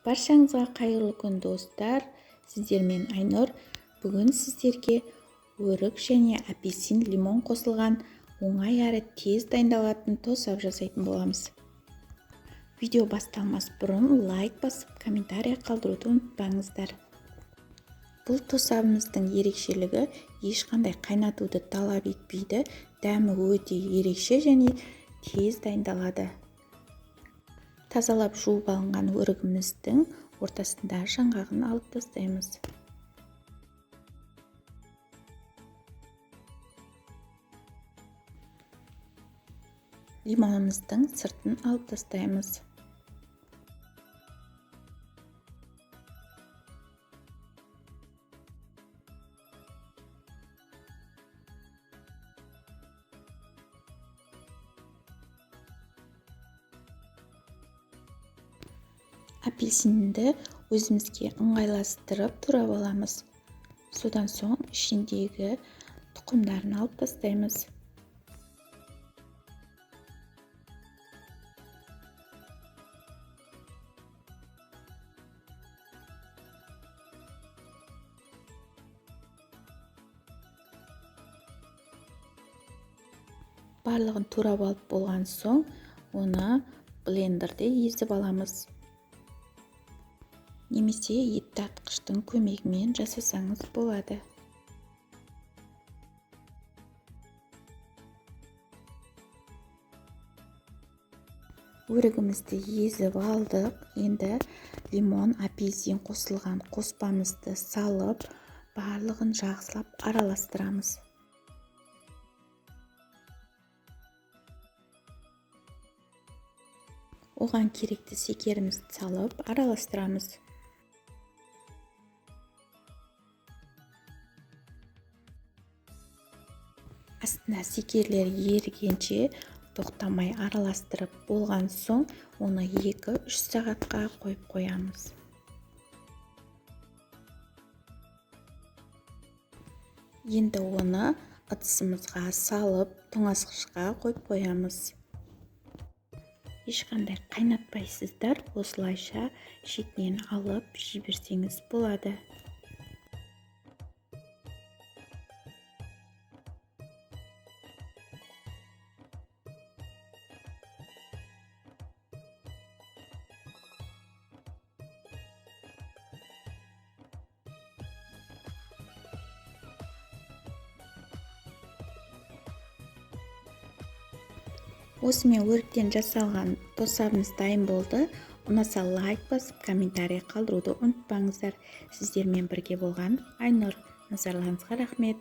Баршаңызға қайырлы күн достар. Сіздермен Айнұр. Бүгін сіздерге өрік және апельсин, лимон қосылған оңай әрі тез дайындалатын тосап жасайтын боламыз. Видео басталмас бұрын лайк басып, комментарий қалдыруды ұмытпаңыздар. Бұл тосабымыздың ерекшелігі ешқандай қайнатуды талап етпейді. Дәмі өте ерекше және тез дайындалады. Тазалап жуып алынған өрігіміздің ортасында жаңғағын алып тастаймыз. Лимонымыздың сыртын алып тастаймыз. Апельсинді өзімізге ыңғайластырып турап аламыз. Содан соң ішіндегі тұқымдарын алып тастаймыз. Барлығын турап алып болған соң, оны блендерде езіп аламыз. Немесе ет тартқыштың көмегімен жасасаңыз болады. Өрігімізді езіп алдық. Енді лимон, апельсин қосылған қоспамызды салып, барлығын жақсылап араластырамыз. Оған керекті шекерімізді салып араластырамыз. Астына шекерлер ерігенше тоқтамай араластырып болған соң, оны 2-3 сағатқа қойып қоямыз. Енді оны ыдысымызға салып, тоңазытқышқа қойып қоямыз. Ешқандай қайнатпайсыздар, осылайша шетінен алып жіберсеңіз болады. Осымен өріктен жасалған тосабымыз дайын болды. Ұнаса лайк басып, комментарий қалдыруды ұмытпаңыздар. Сіздермен бірге болған Айнұр. Назарларыңызға рахмет.